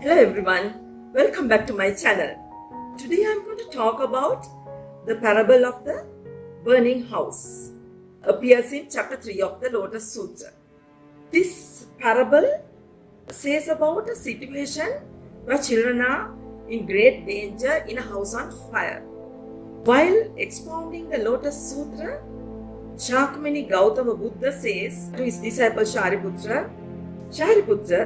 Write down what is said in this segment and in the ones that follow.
Hello everyone, welcome back to my channel. Today I am going to talk about the parable of the burning house. Appears in chapter 3 of the Lotus Sutra. This parable says about a situation where children are in great danger in a house on fire. While expounding the Lotus Sutra, Shakyamuni Gautama Buddha says to his disciple Shariputra,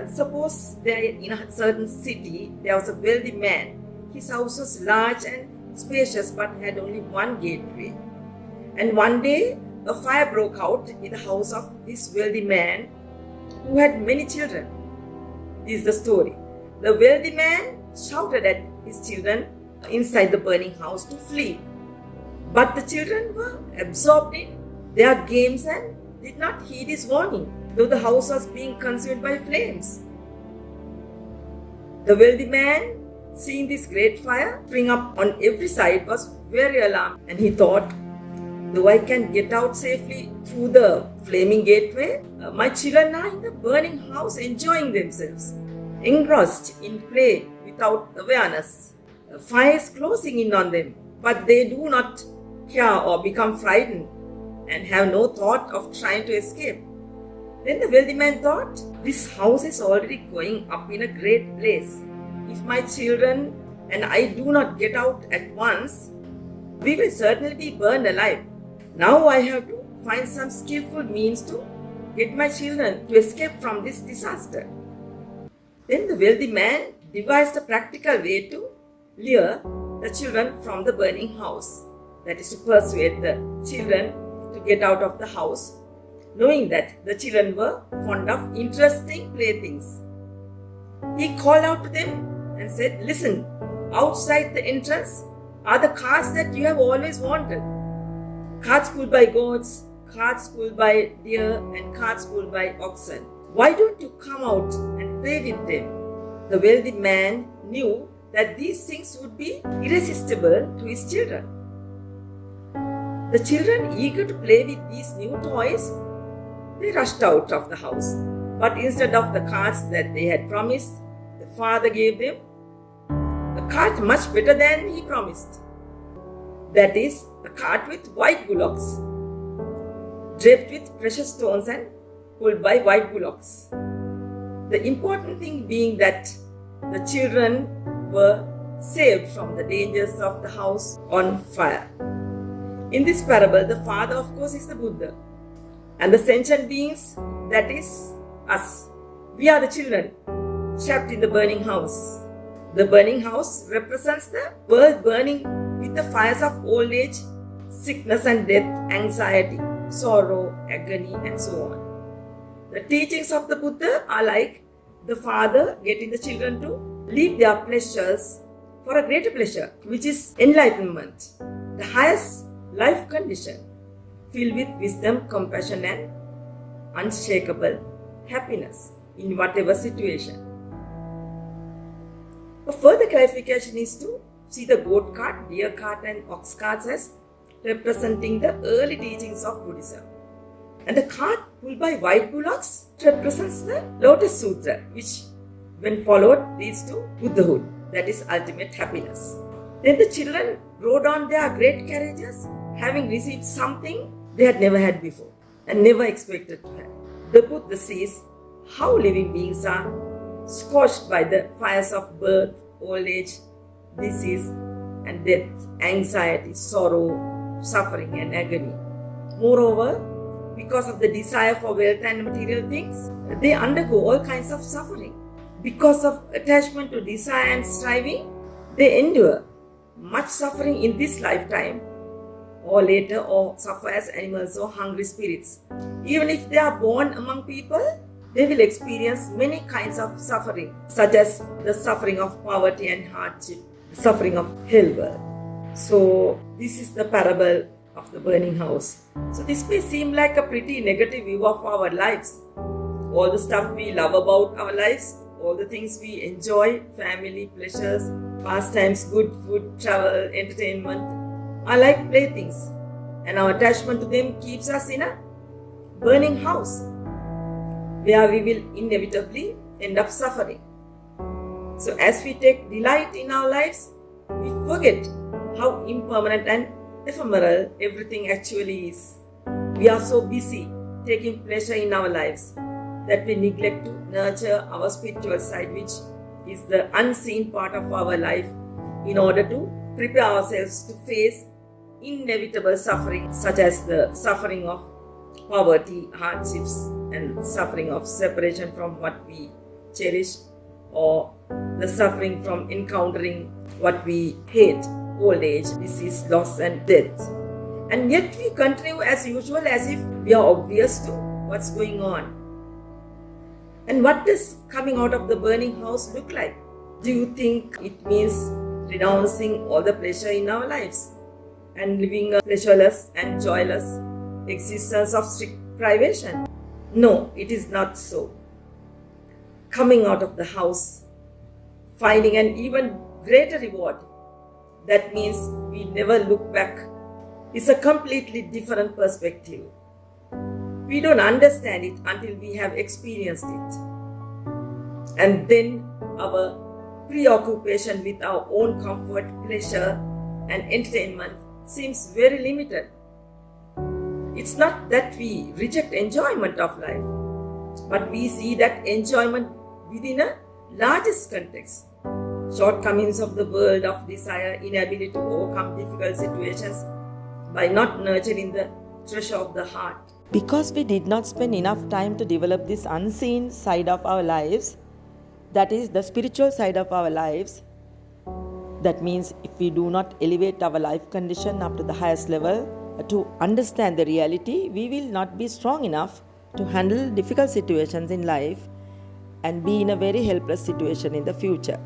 suppose there in a certain city there was a wealthy man. His house was large and spacious but had only one gateway. And one day a fire broke out in the house of this wealthy man who had many children. This is the story. The wealthy man shouted at his children inside the burning house to flee. But the children were absorbed in their games and did not heed his warning, though the house was being consumed by flames. The wealthy man, seeing this great fire spring up on every side, was very alarmed, and he thought, though I can get out safely through the flaming gateway, my children are in the burning house enjoying themselves, engrossed in play without awareness. Fire is closing in on them, but they do not care or become frightened and have no thought of trying to escape. Then the wealthy man thought, this house is already going up in a great blaze. If my children and I do not get out at once, we will certainly be burned alive. Now I have to find some skillful means to get my children to escape from this disaster. Then the wealthy man devised a practical way to lure the children from the burning house. That is to persuade the children to get out of the house, knowing that the children were fond of interesting playthings. He called out to them and said, listen, outside the entrance are the carts that you have always wanted. Carts pulled by goats, carts pulled by deer, and carts pulled by oxen. Why don't you come out and play with them? The wealthy man knew that these things would be irresistible to his children. The children, eager to play with these new toys, they rushed out of the house. But instead of the carts that they had promised, the father gave them a cart much better than he promised. That is, a cart with white bullocks, draped with precious stones and pulled by white bullocks. The important thing being that the children were saved from the dangers of the house on fire. In this parable, the father, of course, is the Buddha. And the sentient beings, that is us. We are the children trapped in the burning house. The burning house represents the world burning with the fires of old age, sickness and death, anxiety, sorrow, agony, and so on. The teachings of the Buddha are like the father getting the children to leave their pleasures for a greater pleasure, which is enlightenment, the highest life condition, filled with wisdom, compassion, and unshakable happiness in whatever situation. A further clarification is to see the goat cart, deer cart, and ox carts as representing the early teachings of Buddhism. And the cart pulled by white bullocks represents the Lotus Sutra, which, when followed, leads to Buddhahood, that is ultimate happiness. Then the children rode on their great carriages, having received something they had never had before and never expected to have. The Buddha sees how living beings are scorched by the fires of birth, old age, disease and death, anxiety, sorrow, suffering and agony. Moreover, because of the desire for wealth and material things, they undergo all kinds of suffering. Because of attachment to desire and striving, they endure much suffering in this lifetime or later, or suffer as animals or hungry spirits. Even if they are born among people, they will experience many kinds of suffering, such as the suffering of poverty and hardship, the suffering of hell world. So this is the parable of the burning house. So this may seem like a pretty negative view of our lives. All the stuff we love about our lives, all the things we enjoy, family, pleasures, pastimes, good food, travel, entertainment, are like playthings, and our attachment to them keeps us in a burning house where we will inevitably end up suffering. So as we take delight in our lives, we forget how impermanent and ephemeral everything actually is. We are so busy taking pleasure in our lives that we neglect to nurture our spiritual side, which is the unseen part of our life, in order to prepare ourselves to face inevitable suffering, such as the suffering of poverty, hardships, and suffering of separation from what we cherish, or the suffering from encountering what we hate, old age, disease, loss, and death. And yet we continue as usual, as if we are oblivious to what's going on. And what does coming out of the burning house look like? Do you think it means renouncing all the pleasure in our lives and living a pleasureless and joyless existence of strict privation? No, it is not so. Coming out of the house, finding an even greater reward, that means we never look back, is a completely different perspective. We don't understand it until we have experienced it. And then our preoccupation with our own comfort, pleasure, and entertainment seems very limited. It's not that we reject enjoyment of life, but we see that enjoyment within a largest context. Shortcomings of the world of desire, inability to overcome difficult situations by not nurturing the treasure of the heart. Because we did not spend enough time to develop this unseen side of our lives, that is the spiritual side of our lives, that means if we do not elevate our life condition up to the highest level to understand the reality, we will not be strong enough to handle difficult situations in life and be in a very helpless situation in the future.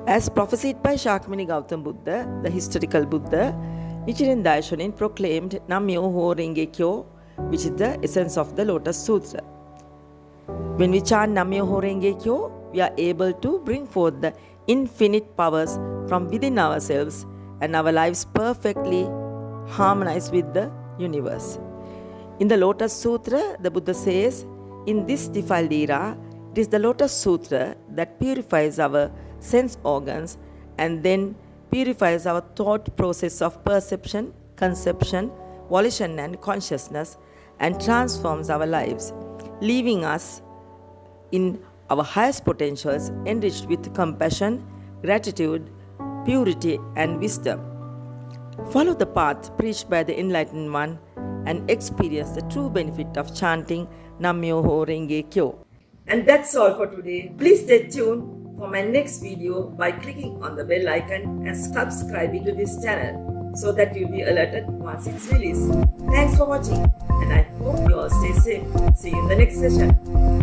As prophesied by Shakyamuni Gautama Buddha, the historical Buddha, Nichiren Daishonin proclaimed Nam-myoho Renge-kyo, which is the essence of the Lotus Sutra. When we chant Nam-myoho Renge-kyo, we are able to bring forth the infinite powers from within ourselves, and our lives perfectly harmonize with the universe. In the Lotus Sutra, the Buddha says, in this defiled era, it is the Lotus Sutra that purifies our sense organs and then purifies our thought process of perception, conception, volition, and consciousness, and transforms our lives, leaving us in our highest potentials, enriched with compassion, gratitude, purity, and wisdom. Follow the path preached by the Enlightened One and experience the true benefit of chanting Nam-myoho Renge-kyo. And that's all for today. Please stay tuned for my next video by clicking on the bell icon and subscribing to this channel so that you'll be alerted once it's released. Thanks for watching, and I hope you all stay safe. See you in the next session.